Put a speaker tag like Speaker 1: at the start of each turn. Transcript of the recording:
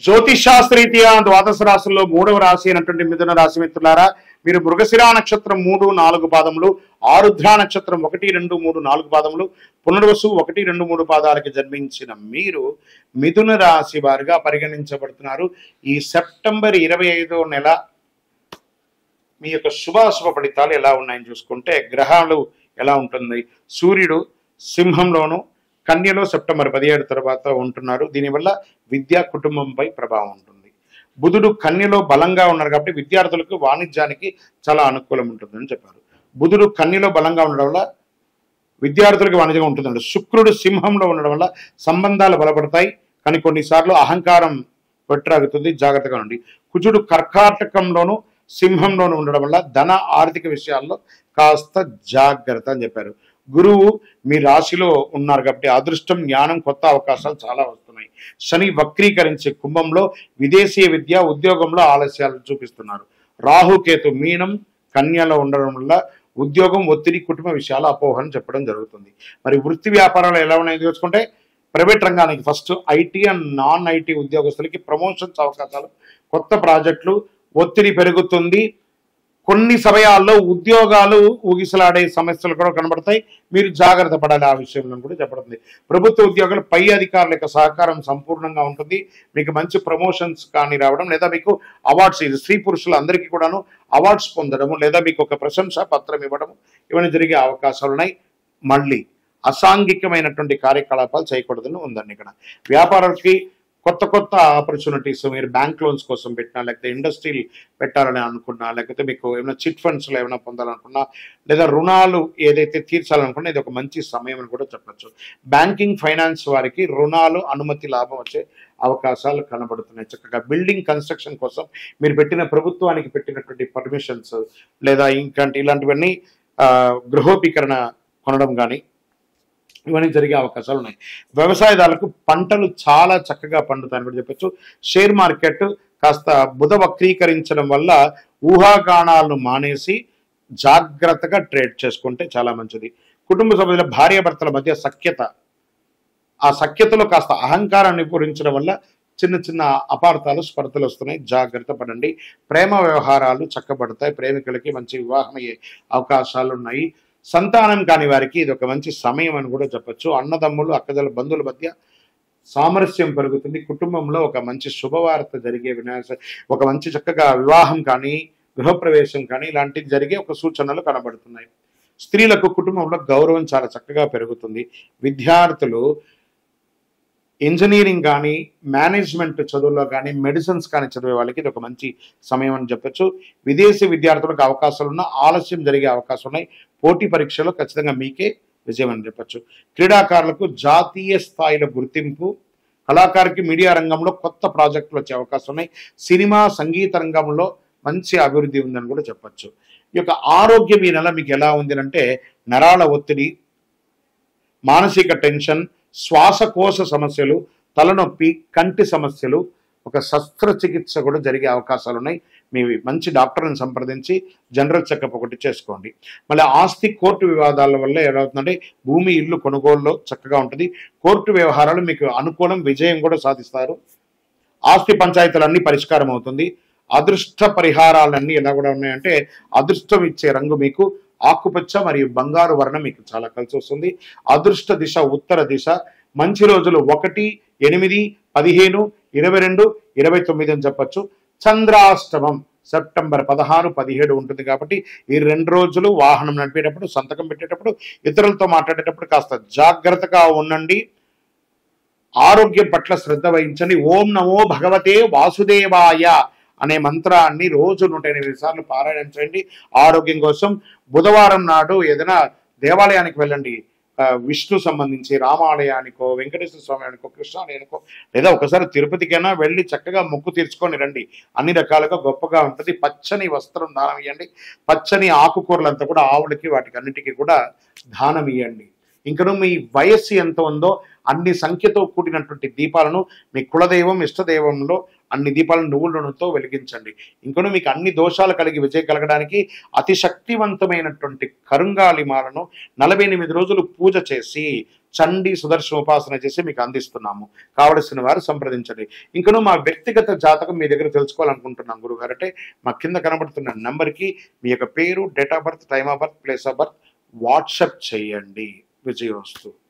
Speaker 1: జ్యోతిషాస్త్రరీత్యా ద్వాదశ రాశుల్లో 3వ రాశి అయినటువంటి మిథున రాశి మిత్రులారా, మీరు మృగశిరా నక్షత్రం 3, 4 పాదములు, ఆరుద్ర నక్షత్రం 1, 2, 3, 4 పాదములు, పునర్వసు 1, 2, 3 పాదాలకి జన్మించిన మీరు మిథున రాశి వారిగా పరిగణించబడుతున్నారు. ఈ సెప్టెంబర్ 25వ నెల మీ యొక్క శుభాశుభ ఫలితాలు ఎలా ఉన్నాయని చూసుకుంటే, గ్రహాలు ఎలా ఉంటుంది. సూర్యుడు సింహంలోను, కన్యలో సెప్టెంబర్ 17 తర్వాత ఉంటున్నారు. దీనివల్ల విద్యా కుటుంబంపై ప్రభావం ఉంటుంది. బుధుడు కన్యలో బలంగా ఉన్నారు కాబట్టి విద్యార్థులకు వాణిజ్యానికి చాలా అనుకూలం ఉంటుందని చెప్పారు. బుధుడు కన్యలో బలంగా ఉండడం వల్ల విద్యార్థులకు వాణిజ్యం ఉంటుందండి. శుక్రుడు సింహంలో ఉండడం వల్ల సంబంధాలు బలపడతాయి, కానీ కొన్నిసార్లు అహంకారం వెట్రాగుతుంది, జాగ్రత్తగా ఉండండి. కుజుడు కర్కాటకంలోను సింహంలోను ఉండడం వల్ల ధన ఆర్థిక విషయాల్లో కాస్త జాగ్రత్త అని చెప్పారు. గురువు మీ రాశిలో ఉన్నారు కాబట్టి అదృష్టం, జ్ఞానం, కొత్త అవకాశాలు చాలా వస్తున్నాయి. శని వక్రీకరించే కుంభంలో విదేశీయ విద్య, ఉద్యోగంలో ఆలస్యాలు చూపిస్తున్నారు. రాహుకేతు మీనం, కన్యలో ఉండడం వల్ల ఉద్యోగం, ఒత్తిడి, కుటుంబ విషయాలు అపోహని చెప్పడం జరుగుతుంది. మరి వృత్తి వ్యాపారాలు ఎలా ఉన్నాయో చూసుకుంటే, ప్రైవేట్ రంగానికి first IT and non IT ఉద్యోగస్తులకి ప్రమోషన్స్ అవకాశాలు, కొత్త ప్రాజెక్టులు, ఒత్తిడి పెరుగుతుంది. కొన్ని సమయాల్లో ఉద్యోగాలు ఊగిసలాడే సమస్యలు కూడా కనబడతాయి, మీరు జాగ్రత్త పడాలి. ఆ విషయంలో కూడా చెప్పబడుతుంది. ప్రభుత్వ ఉద్యోగులు పై అధికారుల యొక్క సహకారం సంపూర్ణంగా ఉంటుంది. మీకు మంచి ప్రమోషన్స్ కానీ రావడం, లేదా మీకు అవార్డ్స్, ఇది స్త్రీ పురుషులు అందరికీ కూడాను అవార్డ్స్ పొందడము, లేదా మీకు ఒక ప్రశంసా పత్రం ఇవ్వడము, ఇవన్నీ జరిగే అవకాశాలు ఉన్నాయి. మళ్ళీ అసాంఘికమైనటువంటి కార్యకలాపాలు చేయకూడదని ఉందండి. ఇక్కడ వ్యాపారాలకి కొత్త కొత్త ఆపర్చునిటీస్, మీరు బ్యాంక్ లోన్స్ కోసం పెట్టినా, లేకపోతే ఇండస్ట్రీలు పెట్టాలని అనుకున్నా, లేకపోతే మీకు ఏమైనా చిట్ ఫండ్స్లో ఏమైనా పొందాలనుకున్నా, లేదా రుణాలు ఏదైతే తీర్చాలనుకున్నా, ఇది ఒక మంచి సమయం అని కూడా చెప్పచ్చు. బ్యాంకింగ్, ఫైనాన్స్ వారికి రుణాలు, అనుమతి, లాభం వచ్చే అవకాశాలు కనబడుతున్నాయి. చక్కగా బిల్డింగ్ కన్స్ట్రక్షన్ కోసం మీరు ప్రభుత్వానికి పెట్టినటువంటి పర్మిషన్స్, లేదా ఇలాంటివన్నీ గృహోపీకరణ కొనడం కానీ ఇవన్నీ జరిగే అవకాశాలు ఉన్నాయి. వ్యవసాయదారులకు పంటలు చాలా చక్కగా పండుతాయని కూడా చెప్పచ్చు. షేర్ మార్కెట్ కాస్త బుధ వక్రీకరించడం వల్ల ఊహాగానాలను మానేసి జాగ్రత్తగా ట్రేడ్ చేసుకుంటే చాలా మంచిది. కుటుంబ సభ్యుల భార్యాభర్తల మధ్య సఖ్యత, ఆ సఖ్యతలో కాస్త అహంకారాన్ని పూరించడం వల్ల చిన్న చిన్న అపార్థాలు, స్పర్ధలు వస్తున్నాయి, జాగ్రత్త పడండి. ప్రేమ వ్యవహారాలు చక్కబడతాయి, ప్రేమికులకి మంచి వివాహం అయ్యే అవకాశాలు ఉన్నాయి. సంతానం కాని వారికి ఇది ఒక మంచి సమయం అని కూడా చెప్పచ్చు. అన్నదమ్ములు, అక్కదల బంధువుల మధ్య సామరస్యం పెరుగుతుంది. కుటుంబంలో ఒక మంచి శుభవార్త జరిగే ఒక మంచి చక్కగా వివాహం కానీ, గృహప్రవేశం కానీ ఇలాంటివి జరిగే ఒక సూచనలు కనబడుతున్నాయి. స్త్రీలకు కుటుంబంలో గౌరవం చాలా చక్కగా పెరుగుతుంది. విద్యార్థులు ఇంజనీరింగ్ కానీ, మేనేజ్మెంట్ చదువుల్లో కానీ, మెడిసిన్స్ కానీ చదివే వాళ్ళకి ఇది ఒక మంచి సమయం అని చెప్పచ్చు. విదేశీ విద్యార్థులకు అవకాశాలు ఉన్న, ఆలస్యం జరిగే అవకాశం ఉన్నాయి. పోటీ పరీక్షలో ఖచ్చితంగా మీకే విజయం అని చెప్పచ్చు. క్రీడాకారులకు జాతీయ స్థాయిలో గుర్తింపు, కళాకారుకి మీడియా రంగంలో కొత్త ప్రాజెక్టులు వచ్చే అవకాశం ఉన్నాయి. సినిమా, సంగీత రంగంలో మంచి అభివృద్ధి ఉందని కూడా చెప్పచ్చు. ఈ యొక్క ఆరోగ్యం ఈ నెల మీకు ఎలా ఉంది అంటే, నరాల ఒత్తిడి, మానసిక టెన్షన్, శ్వాసకోశ సమస్యలు, తలనొప్పి, కంటి సమస్యలు, ఒక శస్త్రచికిత్స కూడా జరిగే అవకాశాలు ఉన్నాయి. మీ మంచి డాక్టర్ని సంప్రదించి జనరల్ చెకప్ ఒకటి చేసుకోండి. మళ్ళీ ఆస్తి, కోర్టు వివాదాల వల్ల ఏమవుతుందంటే, భూమి, ఇల్లు కొనుగోలులో చక్కగా ఉంటుంది. కోర్టు వ్యవహారాలు మీకు అనుకూలం, విజయం కూడా సాధిస్తారు. ఆస్తి పంచాయతీలన్నీ పరిష్కారం అవుతుంది. అదృష్ట పరిహారాలన్నీ ఎలా కూడా ఉన్నాయంటే, అదృష్టం ఇచ్చే రంగు మీకు ఆకుపచ్చ మరియు బంగారు వర్ణం మీకు చాలా కలిసి వస్తుంది. అదృష్ట దిశ ఉత్తర దిశ. మంచి రోజులు 1, 8, 15, 22, 29 అని చెప్పచ్చు. చంద్రాష్టమం సెప్టెంబర్ 16, 17 ఉంటుంది కాబట్టి ఈ 2 రోజులు వాహనం నడిపేటప్పుడు, సంతకం పెట్టేటప్పుడు, ఇతరులతో మాట్లాడేటప్పుడు కాస్త జాగ్రత్తగా ఉండండి. ఆరోగ్యం పట్ల శ్రద్ధ వహించండి. ఓం నమో భగవతే వాసుదేవాయ అనే మంత్రాన్ని రోజు 108 సార్లు పారాయణం చేయండి ఆరోగ్యం కోసం. బుధవారం నాడు ఏదైనా దేవాలయానికి వెళ్ళండి, విష్ణు సంబంధించి రామాలయానికో, వెంకటేశ్వర స్వామికో, కృష్ణాలయానికో, లేదా ఒకసారి తిరుపతికైనా వెళ్ళి చక్కగా మొక్కు తీర్చుకొని రండి. అన్ని రకాలుగా గొప్పగా ఉంటుంది. పచ్చని వస్త్రం దానం ఇవ్వండి. పచ్చని ఆకుకూరలంతా కూడా ఆవులకి, వాటికి అన్నిటికీ కూడా దానం ఇవ్వండి. ఇంకను మీ వయస్సు ఎంత ఉందో అన్ని సంఖ్యతో కూడినటువంటి దీపాలను మీ కులదైవం, ఇష్టదైవంలో అన్ని దీపాలను నువ్వుల నూనెతో వెలిగించండి. ఇంకను మీకు అన్ని దోషాలు కలిగి విజయం కలగడానికి అతి శక్తివంతమైనటువంటి కరుంగాలి మాలను 48 రోజులు పూజ చేసి చండీ సుదర్శన ఉపాసన చేసి మీకు అందిస్తున్నాము. కావలసిన వారు సంప్రదించండి. ఇంకను మా వ్యక్తిగత జాతకం మీ దగ్గర తెలుసుకోవాలనుకుంటున్నాం గురుగారు అంటే మా కింద కనబడుతున్న నెంబర్కి మీ యొక్క పేరు, date of birth, time of birth, place of birth WhatsApp చేయండి. విజయోస్తు.